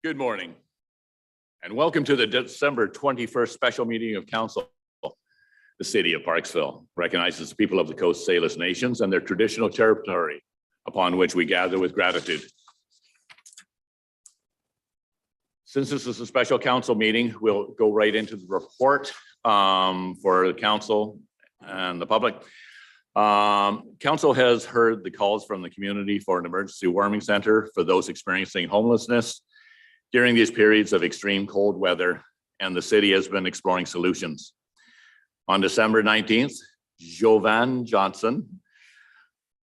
Good morning and welcome to the December 21st special meeting of council. The city of Parksville recognizes the people of the Coast Salish nations and their traditional territory upon which we gather with gratitude. Since this is a special council meeting, we'll go right into the report for the council and the public. Council has heard the calls from the community for an emergency warming center for those experiencing homelessness during these periods of extreme cold weather, and the city has been exploring solutions. On December 19th, Jovan Johnson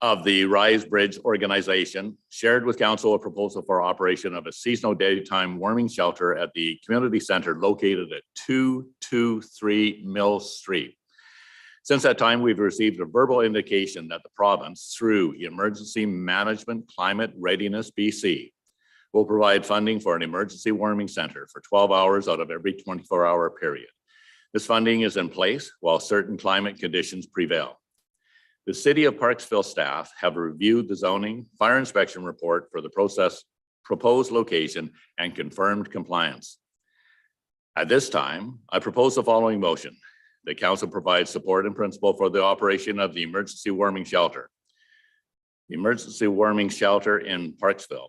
of the Rise Bridge organization shared with council a proposal for operation of a seasonal daytime warming shelter at the community center located at 223 Mill Street. Since that time, we've received a verbal indication that the province, through Emergency Management Climate Readiness BC, will provide funding for an emergency warming center for 12 hours out of every 24-hour period. This funding is in place while certain climate conditions prevail. The City of Parksville staff have reviewed the zoning fire inspection report for the proposed location and confirmed compliance. At this time, I propose the following motion. The council provides support in principle for the operation of the emergency warming shelter. The emergency warming shelter in Parksville.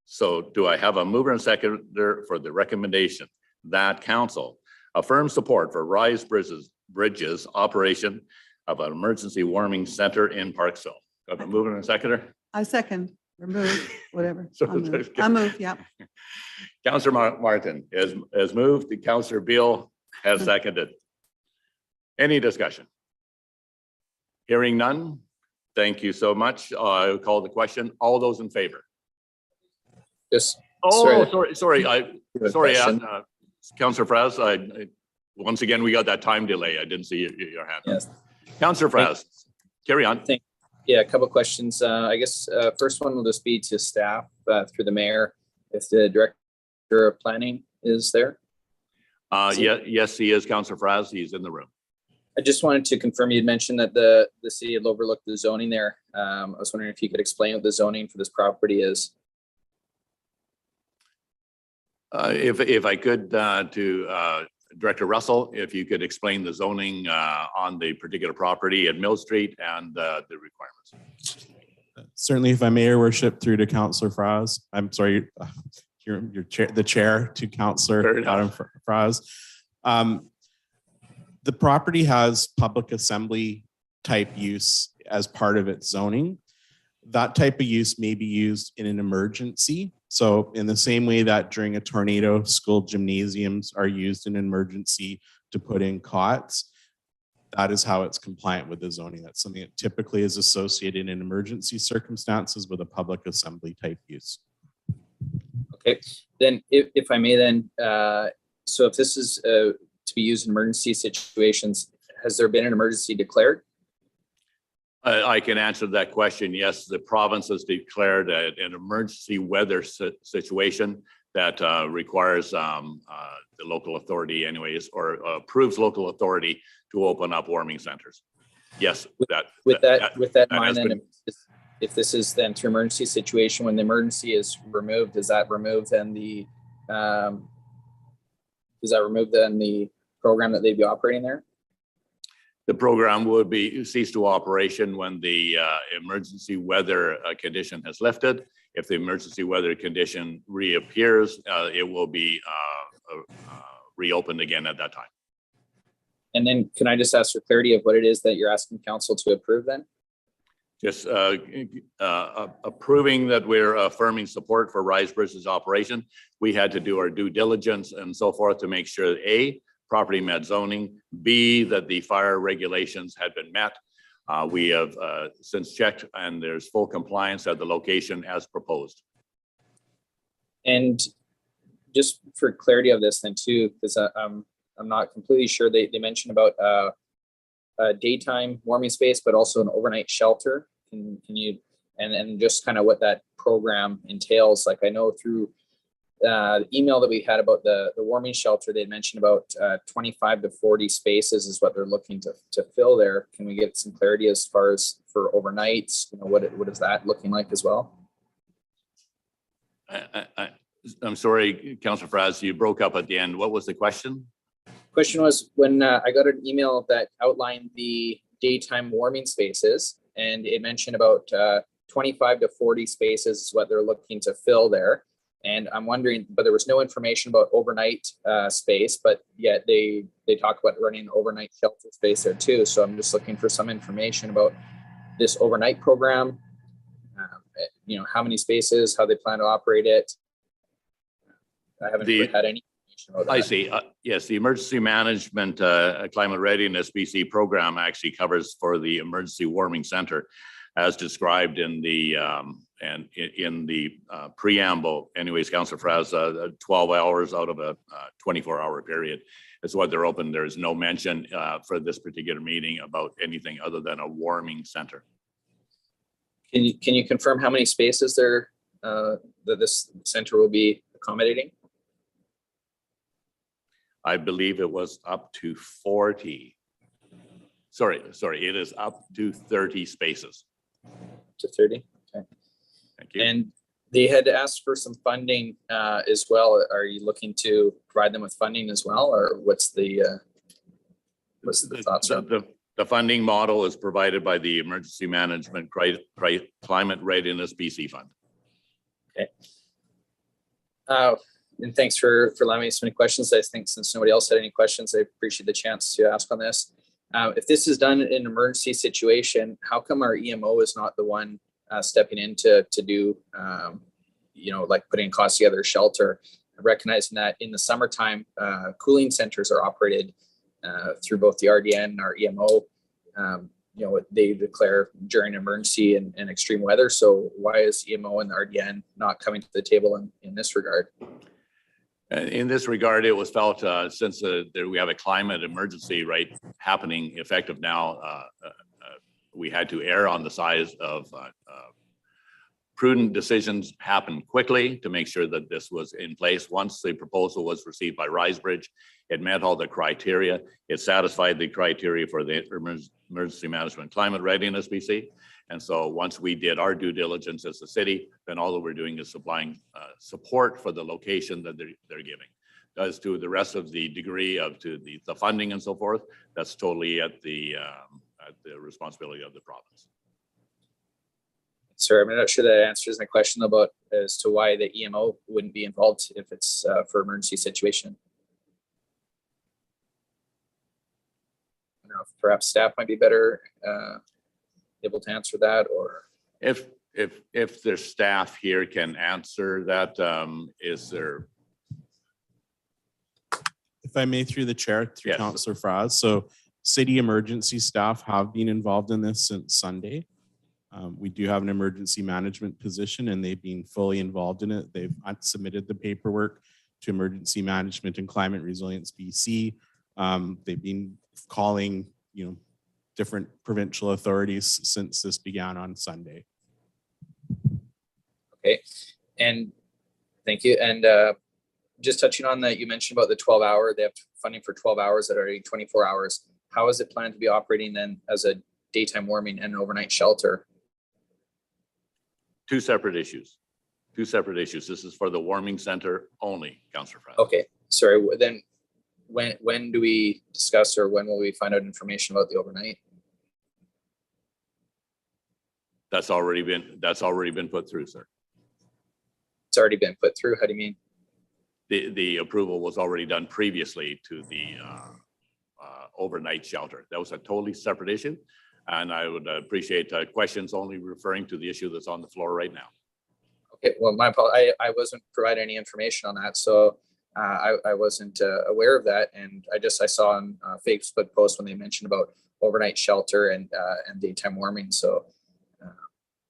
So do I have a mover and seconder for the recommendation that council affirms support for Rise Bridges operation of an emergency warming center in Parksville? Got a mover and seconder? I second, remove, whatever. So I move, yeah. Councillor Martin has moved, Councillor Beal has seconded. Any discussion? Hearing none, thank you so much. I'll call the question. All those in favor? Yes. Sorry, Councillor Fraz, once again, we got that time delay. I didn't see your hand. Yes. Councillor Fraz, carry on. Yeah, a couple of questions. I guess first one will just be to staff through the mayor, if the director of planning is there. Yes, he is, Councillor Fraz. He's in the room. I just wanted to confirm, you'd mentioned that the city had overlooked the zoning there. I was wondering if you could explain what the zoning for this property is. If I could, to Director Russell, if you could explain the zoning on the particular property at Mill Street and the requirements. Certainly, if I may, Your Worship, through to Councillor Fraz. I'm sorry, your chair, the chair to Councillor Adam Fraz. The property has public assembly type use as part of its zoning. That type of use may be used in an emergency. So in the same way that during a tornado, school gymnasiums are used in an emergency to put in cots, that is how it's compliant with the zoning. That's something that typically is associated in emergency circumstances with a public assembly type use. Okay, then if I may then, so if this is to be used in emergency situations, has there been an emergency declared? I can answer that question. Yes, the province has declared an emergency weather situation that requires the local authority anyways, or approves local authority to open up warming centers. Yes. With that in mind, then if this is then through emergency situation, when the emergency is removed, does that remove then the program that they'd be operating there? The program would be cease to operation when the emergency weather condition has lifted. If the emergency weather condition reappears, it will be reopened again at that time. And then can I just ask for clarity of what it is that you're asking council to approve then? Just approving that we're affirming support for Rise Bridges operation. We had to do our due diligence and so forth to make sure that A, property met zoning, B, that the fire regulations had been met. We have since checked and there's full compliance at the location as proposed. And just for clarity of this then too, because I'm not completely sure, they mentioned about a daytime warming space, but also an overnight shelter. Can you, and just kind of what that program entails? Like I know through the email that we had about the warming shelter, they mentioned about 25 to 40 spaces is what they're looking to fill there. Can we get some clarity as far as for overnights? You know, what is that looking like as well? I'm sorry, Councillor Fraz, you broke up at the end. What was the question? Question was when I got an email that outlined the daytime warming spaces, and it mentioned about 25 to 40 spaces is what they're looking to fill there. And I'm wondering, but there was no information about overnight space, but yet they talk about running an overnight shelter space there too. So I'm just looking for some information about this overnight program. You know, how many spaces, how they plan to operate it. I haven't had any information about that. I see. Yes, the Emergency Management Climate Readiness BC program actually covers for the Emergency Warming Center, as described in the preamble. Anyways, Councillor Fraz, 12 hours out of a 24-hour period is what they're open. There's no mention for this particular meeting about anything other than a warming center. Can you confirm how many spaces there that this center will be accommodating? I believe it was up to 40. Sorry, it is up to 30 spaces. To 30. Okay. Thank you. And they had asked for some funding as well. Are you looking to provide them with funding as well, or what's the thoughts? The funding model is provided by the Emergency Management Climate Readiness BC Fund. Okay. And thanks for allowing me so many questions. I think since nobody else had any questions, I appreciate the chance to ask on this. If this is done in an emergency situation, how come our EMO is not the one stepping in to do, you know, like putting costs together a shelter, recognizing that in the summertime, cooling centers are operated through both the RDN and our EMO. You know, they declare during emergency and extreme weather. So why is EMO and the RDN not coming to the table in this regard? In this regard, it was felt since we have a climate emergency happening effective now, we had to err on the side of prudent decisions happen quickly to make sure that this was in place. Once the proposal was received by Risebridge, it met all the criteria. It satisfied the criteria for the Emergency Management Climate Readiness BC. And so once we did our due diligence as a city, then all that we're doing is supplying support for the location that they're giving. As to the rest of the degree of the funding and so forth, that's totally at the responsibility of the province. Sir, I'm not sure that answers my question about as to why the EMO wouldn't be involved if it's for emergency situation. I don't know if perhaps staff might be better able to answer that, or if their staff here can answer that, is there? If I may, through the chair, through Yes. Councillor Fraz. So city emergency staff have been involved in this since Sunday. We do have an emergency management position and they've been fully involved in it. They've submitted the paperwork to Emergency Management and Climate Resilience BC. They've been calling, you know, different provincial authorities since this began on Sunday. okay. And thank you. And just touching on that, you mentioned about the 12-hour, they have funding for 12 hours that are already 24 hours. How is it planned to be operating then as a daytime warming and an overnight shelter? Two separate issues. This is for the warming center only, Councillor Fraz. Okay, sorry, then when do we discuss, or when will we find out information about the overnight? That's already been put through, sir. It's already been put through. How do you mean? The approval was already done previously to the overnight shelter. That was a totally separate issue. And I would appreciate questions only referring to the issue that's on the floor right now. Okay, well, my apologies. I wasn't provided any information on that. So I wasn't aware of that. And I saw on Facebook post when they mentioned about overnight shelter and daytime warming. So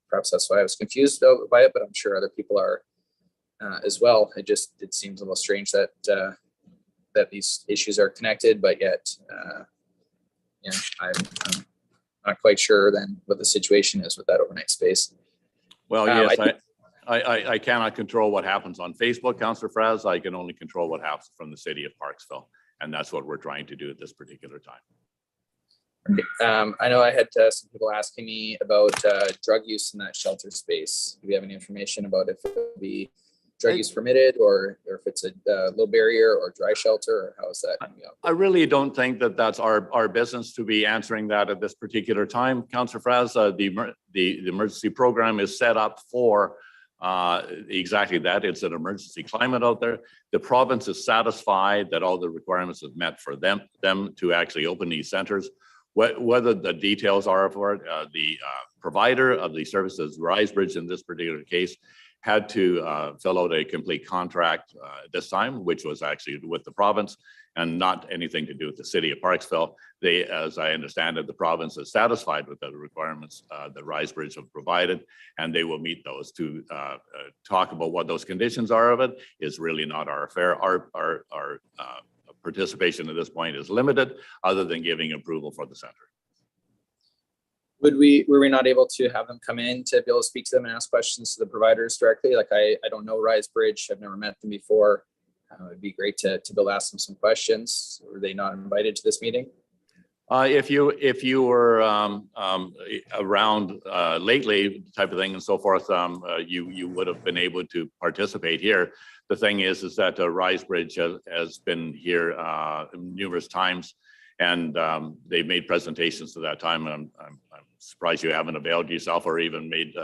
perhaps that's why I was confused by it, but I'm sure other people are as well. It seems a little strange that that these issues are connected, but yet I'm not quite sure then what the situation is with that overnight space. Well, yes, I cannot control what happens on Facebook, Councillor Fraz. I can only control what happens from the city of Parksville. And that's what we're trying to do at this particular time. I know I had some people asking me about drug use in that shelter space. Do we have any information about if it will be drug use permitted, or if it's a low barrier or dry shelter, or how is that? I really don't think that that's our business to be answering that at this particular time. Councillor Fraz, the emergency program is set up for exactly that. It's an emergency climate out there. The province is satisfied that all the requirements have met for them to actually open these centers. Whether the details are for it, the provider of the services, Risebridge in this particular case, had to fill out a complete contract this time, which was actually with the province and not anything to do with the city of Parksville. They, as I understand it, the province is satisfied with the requirements that Risebridge have provided, and they will meet those. To talk about what those conditions are of it is really not our affair. Our participation at this point is limited, other than giving approval for the center. Were we not able to have them come in to be able to speak to them and ask questions to the providers directly? Like I don't know Risebridge, I've never met them before. It'd be great to be able to ask them some questions. Were they not invited to this meeting? If you were around lately, type of thing and so forth, you would have been able to participate here. The thing is that Risebridge has been here numerous times, and they've made presentations to that time. I'm surprised you haven't availed yourself or even made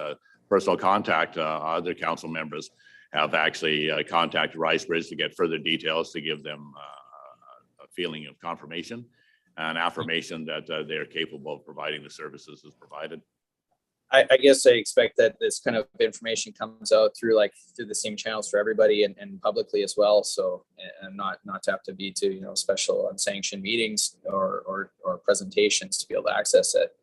personal contact. Other council members have actually contacted Risebridge to get further details, to give them a feeling of confirmation and affirmation that they're capable of providing the services as provided. I guess I expect that this kind of information comes out through the same channels for everybody and publicly as well. So, and not to have to be to special unsanctioned meetings or presentations to be able to access it.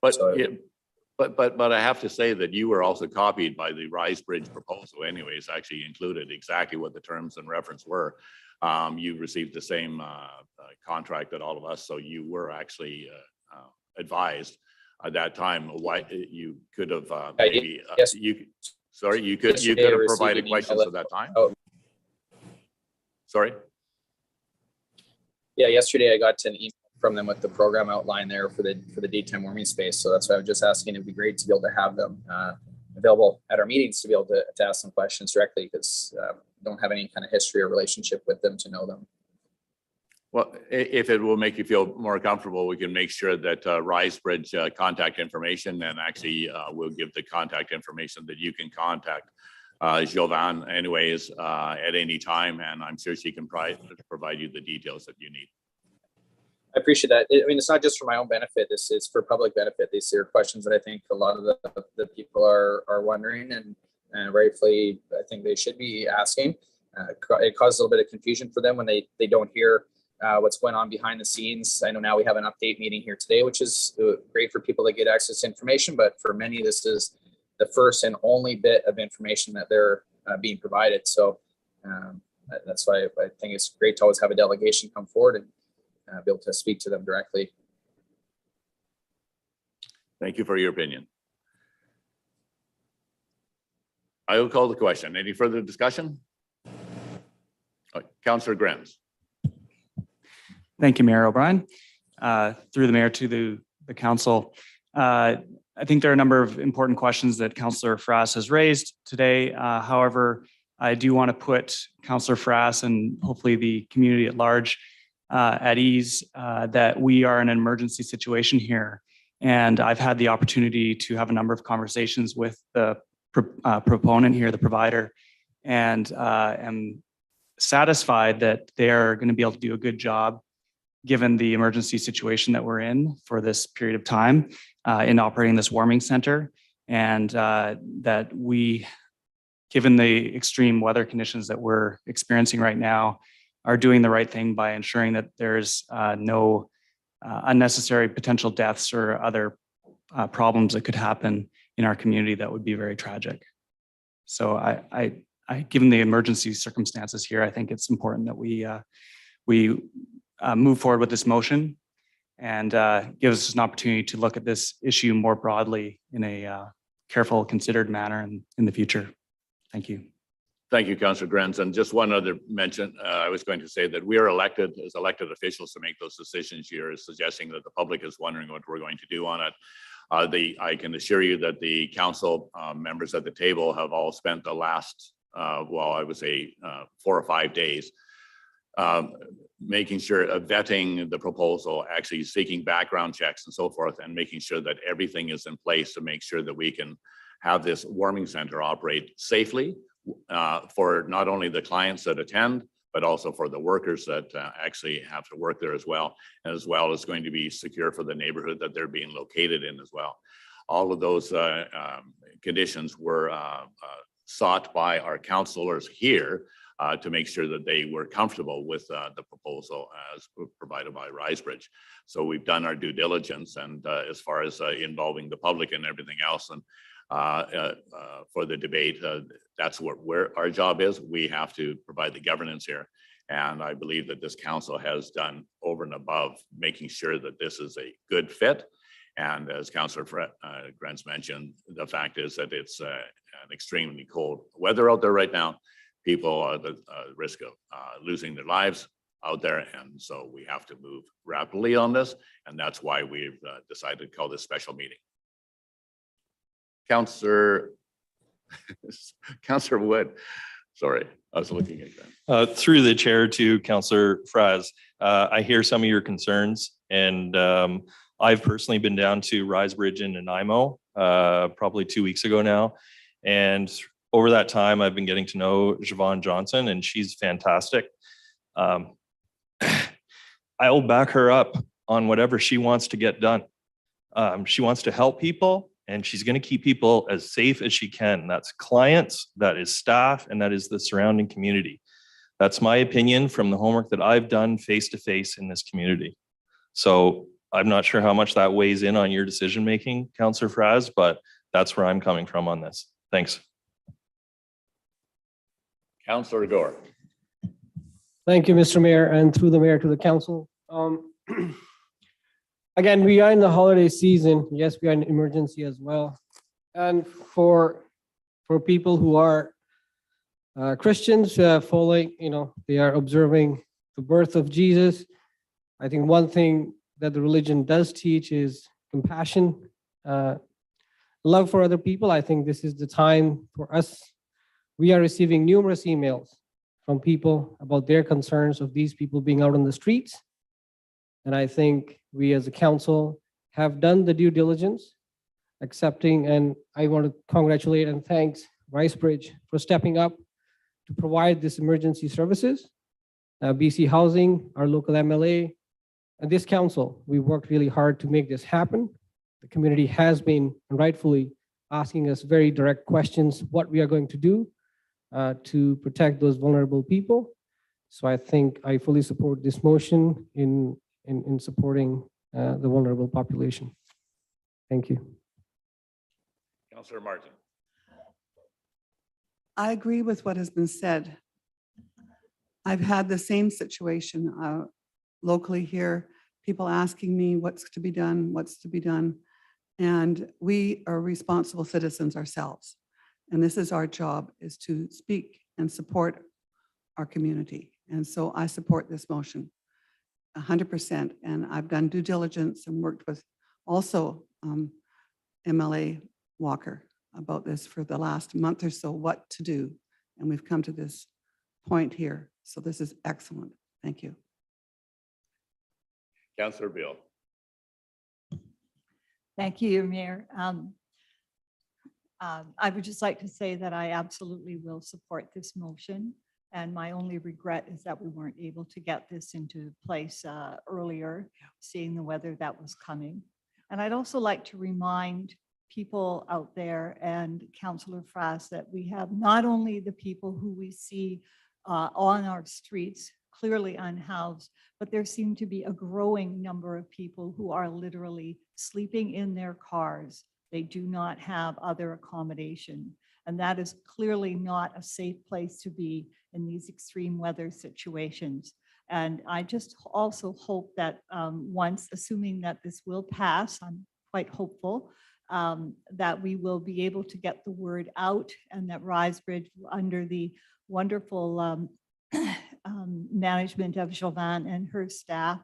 But I have to say that you were also copied by the Risebridge proposal anyways, actually included exactly what the terms and reference were. You received the same contract that all of us, so you were actually advised at that time why you could have maybe yes. you could have provided questions at that time. Oh. Sorry. Yeah, yesterday I got an email from them with the program outline there for the daytime warming space. So that's why I was just asking. It'd be great to be able to have them available at our meetings to be able to ask some questions directly, because don't have any kind of history or relationship with them to know them. Well, if it will make you feel more comfortable, we can make sure that Risebridge contact information, and actually we'll give the contact information that you can contact Jovan anyways at any time, and I'm sure she can provide you the details that you need. I appreciate that. I mean, it's not just for my own benefit. This is for public benefit. These are questions that I think a lot of the people are wondering, and rightfully, I think they should be asking. It causes a little bit of confusion for them when they don't hear what's going on behind the scenes. I know now we have an update meeting here today, which is great for people to get access to information, but for many, this is the first and only bit of information that they're being provided. So that's why I think it's great to always have a delegation come forward and be able to speak to them directly. Thank you for your opinion. I will call the question. Any further discussion? Councillor Grims. Thank you, Mayor O'Brien. Through the mayor to the council. I think there are a number of important questions that Councillor Frass has raised today. However, I do want to put Councillor Frass and hopefully the community at large at ease that we are in an emergency situation here. And I've had the opportunity to have a number of conversations with the proponent here, the provider, and am satisfied that they're going to be able to do a good job given the emergency situation that we're in for this period of time in operating this warming center, and that we, given the extreme weather conditions that we're experiencing right now, are doing the right thing by ensuring that there's no unnecessary potential deaths or other problems that could happen in our community that would be very tragic. So I given the emergency circumstances here, I think it's important that we move forward with this motion and gives us an opportunity to look at this issue more broadly in a careful, considered manner in the future. Thank you. Thank you, Councillor Grens. And just one other mention, I was going to say that we are elected as elected officials to make those decisions. You're suggesting that the public is wondering what we're going to do on it. I can assure you that the council members at the table have all spent the last well, I would say 4 or 5 days, making sure vetting the proposal, actually seeking background checks and so forth, and making sure that everything is in place to make sure that we can have this warming center operate safely for not only the clients that attend, but also for the workers that actually have to work there as well as going to be secure for the neighborhood that they're being located in as well. All of those conditions were sought by our councilors here to make sure that they were comfortable with the proposal as provided by RiseBridge. So we've done our due diligence, and as far as involving the public and everything else, and for the debate, that's where our job is. We have to provide the governance here. And I believe that this council has done over and above making sure that this is a good fit. And as Councillor Grants mentioned, the fact is that it's an extremely cold weather out there right now. People are at the risk of losing their lives out there. And so we have to move rapidly on this. And that's why we've decided to call this special meeting. Councillor Wood, sorry, I was looking at that. Through the chair to Councillor Fraz, I hear some of your concerns, and I've personally been down to RiseBridge in Nanaimo probably 2 weeks ago now. And over that time, I've been getting to know Siobhan Johnson, and she's fantastic. I'll back her up on whatever she wants to get done. She wants to help people, and she's going to keep people as safe as she can. That's clients, that is staff, and that is the surrounding community. That's my opinion from the homework that I've done face-to-face in this community. So I'm not sure how much that weighs in on your decision-making, Councillor Fraz, but that's where I'm coming from on this. Thanks. Councillor Gore. Thank you, Mr. Mayor, and through the mayor to the council. Again, we are in the holiday season. Yes, we are in emergency as well. And for people who are Christians, following, they are observing the birth of Jesus. I think one thing that the religion does teach is compassion, love for other people. I think this is the time for us. We are receiving numerous emails from people about their concerns of these people being out on the streets. And I think we as a council have done the due diligence, accepting, and I want to congratulate and thanks RiseBridge for stepping up to provide this emergency services. BC Housing, our local MLA, and this council, we worked really hard to make this happen. The community has been rightfully asking us very direct questions, what we are going to do to protect those vulnerable people. So I think I fully support this motion in supporting the vulnerable population. Thank you. Councillor Martin. I agree with what has been said. I've had the same situation locally here, people asking me what's to be done, and we are responsible citizens ourselves. And this is our job, is to speak and support our community. And so I support this motion 100%. And I've done due diligence and worked with also MLA Walker about this for the last month or so, what to do. And we've come to this point here. So this is excellent. Thank you. Councillor Beal. Thank you, Mayor. I would just like to say that I absolutely will support this motion. And my only regret is that we weren't able to get this into place earlier, seeing the weather that was coming. And I'd also like to remind people out there and Councillor Fraz that we have not only the people who we see on our streets, clearly unhoused, but there seem to be a growing number of people who are literally sleeping in their cars. They do not have other accommodation. And that is clearly not a safe place to be in these extreme weather situations. And I just also hope that once, assuming that this will pass, I'm quite hopeful, that we will be able to get the word out, and that RiseBridge, under the wonderful management of Siobhan and her staff,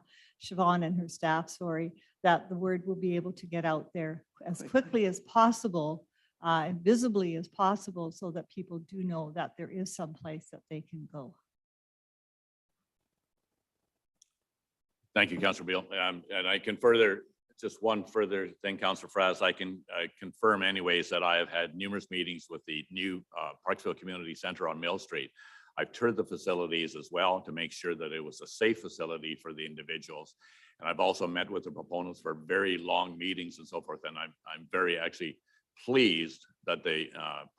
that the word will be able to get out there as quickly as possible visibly as possible so that people do know that there is some place that they can go. Thank you, Councillor Beal. And I can further, just one further thing, Councillor Fraz, I can confirm anyways that I have had numerous meetings with the new Parksville Community Center on Mill Street. I've toured the facilities as well to make sure that it was a safe facility for the individuals. And I've also met with the proponents for very long meetings and so forth. And I'm very actually pleased that the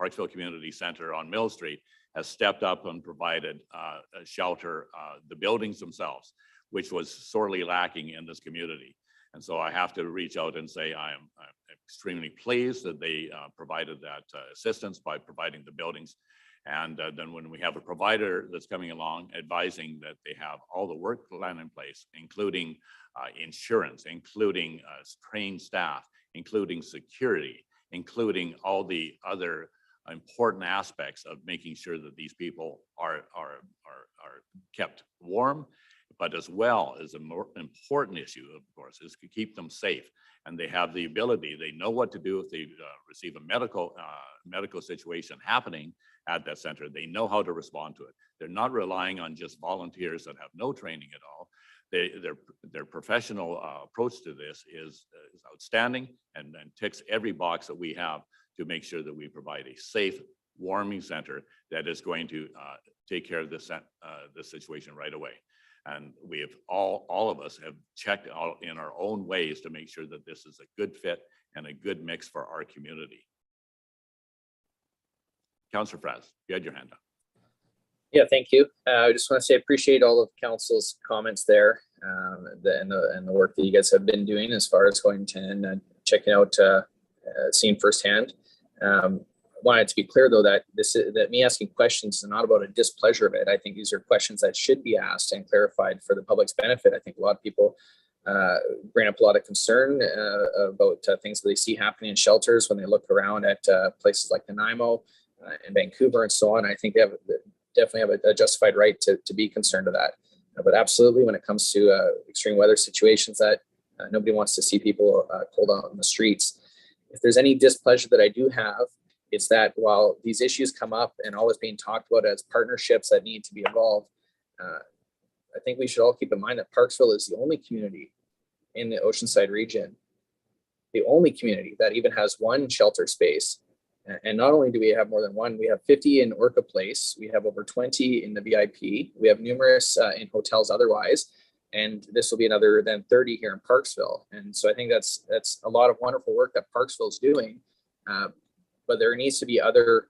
Parksville Community Center on Mill Street has stepped up and provided a shelter, the buildings themselves, which was sorely lacking in this community. And so I have to reach out and say I'm extremely pleased that they provided that assistance by providing the buildings. And then when we have a provider that's coming along advising that they have all the work plan in place, including insurance, including trained staff, including security, including all the other important aspects of making sure that these people are kept warm, but as well as a more important issue, of course, is to keep them safe. And they have the ability, they know what to do if they receive a medical situation happening at that center. They know how to respond to it. They're not relying on just volunteers that have no training at all. Their professional approach to this is outstanding and ticks every box that we have to make sure that we provide a safe warming center that is going to take care of this situation right away. And we have all of us have checked out in our own ways to make sure that this is a good fit and a good mix for our community. Councillor Fraz, you had your hand up. Yeah, thank you. I just want to say I appreciate all of council's comments there, and the work that you guys have been doing as far as going to and checking out, seeing firsthand. Wanted to be clear though that that me asking questions is not about a displeasure of it. I think these are questions that should be asked and clarified for the public's benefit. I think a lot of people bring up a lot of concern about things that they see happening in shelters when they look around at places like Nanaimo and Vancouver and so on. I think they definitely have a justified right to be concerned of that. But absolutely, when it comes to extreme weather situations, that nobody wants to see people cold out in the streets. If there's any displeasure that I do have, it's that while these issues come up and always being talked about as partnerships that need to be involved, I think we should all keep in mind that Parksville is the only community in the Oceanside region, the only community that even has one shelter space. And not only do we have more than one, we have 50 in Orca Place, we have over 20 in the VIP, we have numerous in hotels otherwise, and this will be another than 30 here in Parksville. And so I think that's a lot of wonderful work that Parksville is doing. But there needs to be other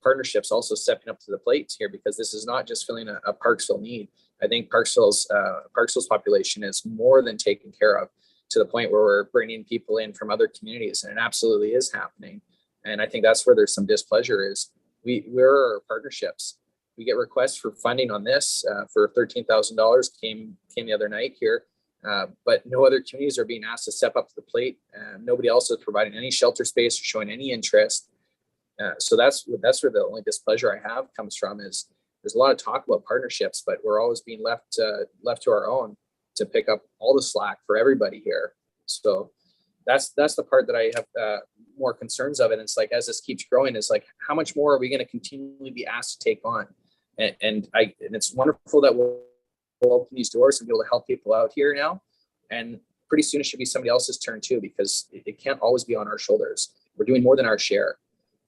partnerships also stepping up to the plate here, because this is not just filling a Parksville need. I think Parksville's population is more than taken care of, to the point where we're bringing people in from other communities, and it absolutely is happening. And I think that's where there's some displeasure is where are our partnerships? We get requests for funding on this for $13,000 came the other night here. But no other communities are being asked to step up to the plate. Nobody else is providing any shelter space or showing any interest. So that's where the only displeasure I have comes from, is there's a lot of talk about partnerships, but we're always being left to our own to pick up all the slack for everybody here. So that's the part that I have more concerns of. And it's like, as this keeps growing, it's like, how much more are we going to continually be asked to take on? And it's wonderful that we'll open these doors and be able to help people out here now. And pretty soon it should be somebody else's turn too, because it can't always be on our shoulders. We're doing more than our share.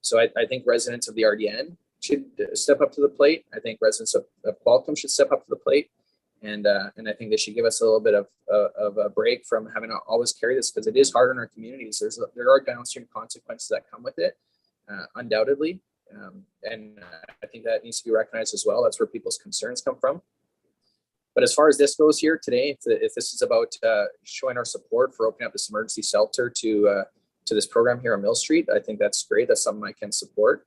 So I think residents of the RDN should step up to the plate. I think residents of Qualcomm should step up to the plate. And I think they should give us a little bit of a break from having to always carry this, because it is hard on our communities. There are downstream consequences that come with it, undoubtedly. And I think that needs to be recognized as well. That's where people's concerns come from. But as far as this goes here today, if this is about showing our support for opening up this emergency shelter to this program here on Mill Street, I think that's great. That's something I can support.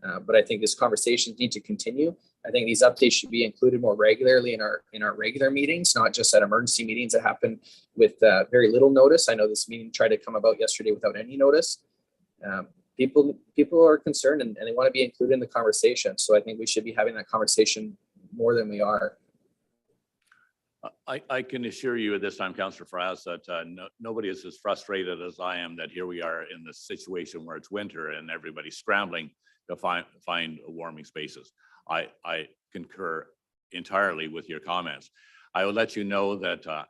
But I think this conversation needs to continue. I think these updates should be included more regularly in our regular meetings, not just at emergency meetings that happen with very little notice. I know this meeting tried to come about yesterday without any notice. People are concerned and they want to be included in the conversation. So I think we should be having that conversation more than we are. I can assure you at this time, Councillor Fraz, that nobody is as frustrated as I am that here we are in this situation where it's winter and everybody's scrambling to find warming spaces. I concur entirely with your comments. I will let you know that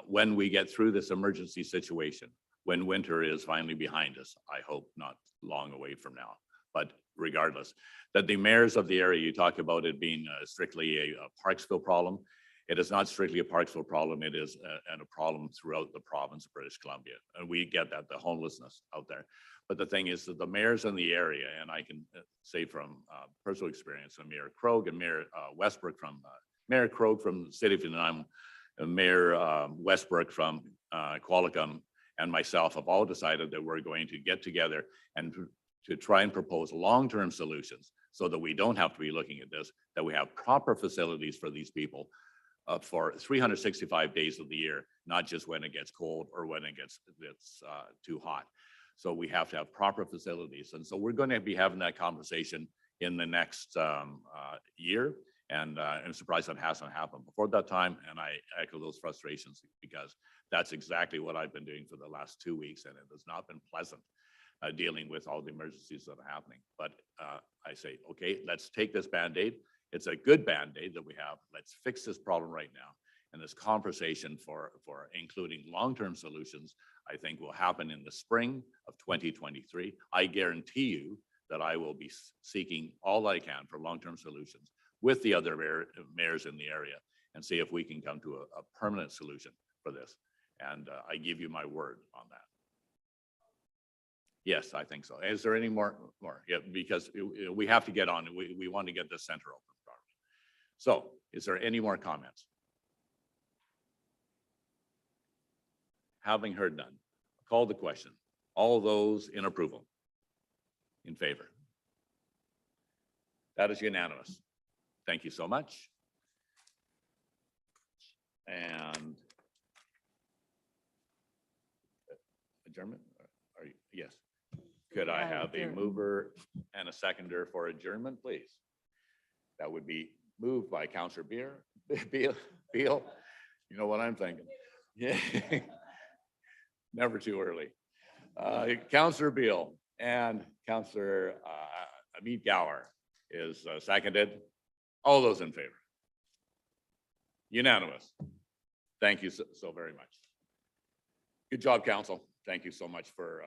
when we get through this emergency situation, when winter is finally behind us, I hope not long away from now, but regardless, that the mayors of the area, you talk about it being strictly a Parksville problem. It is not strictly a Parksville problem. It is a problem throughout the province of British Columbia. And we get that, the homelessness out there. But the thing is that the mayors in the area, and I can say from personal experience, Mayor Krogh and Mayor Westbrook from Mayor Krogh from the city of Nanaimo, Mayor Westbrook from Qualicum, and myself have all decided that we're going to get together and to try and propose long-term solutions so that we don't have to be looking at this, that we have proper facilities for these people for 365 days of the year, not just when it gets cold or when it gets too hot. So we have to have proper facilities. And so we're going to be having that conversation in the next year. And I'm surprised that hasn't happened before that time. And I echo those frustrations because that's exactly what I've been doing for the last 2 weeks. And it has not been pleasant dealing with all the emergencies that are happening. But I say, okay, let's take this Band-Aid. It's a good Band-Aid that we have. Let's fix this problem right now. And this conversation for including long-term solutions, I think will happen in the spring of 2023. I guarantee you that I will be seeking all I can for long-term solutions with the other mayors in the area and see if we can come to a permanent solution for this. And I give you my word on that. Yes, I think so. Is there any more? Yeah, because we have to get on. We want to get this center open. So is there any more comments? Having heard none, call the question. All those in approval? In favor? That is unanimous. Thank you so much. And adjournment? Are you, yes. Could I have a mover and a seconder for adjournment, please? That would be moved by Councillor Beal. You know what I'm thinking. Yeah. Never too early. Councillor Beal and Councillor Amit Gower is seconded. All those in favor? Unanimous. Thank you so very much. Good job, Council. Thank you so much for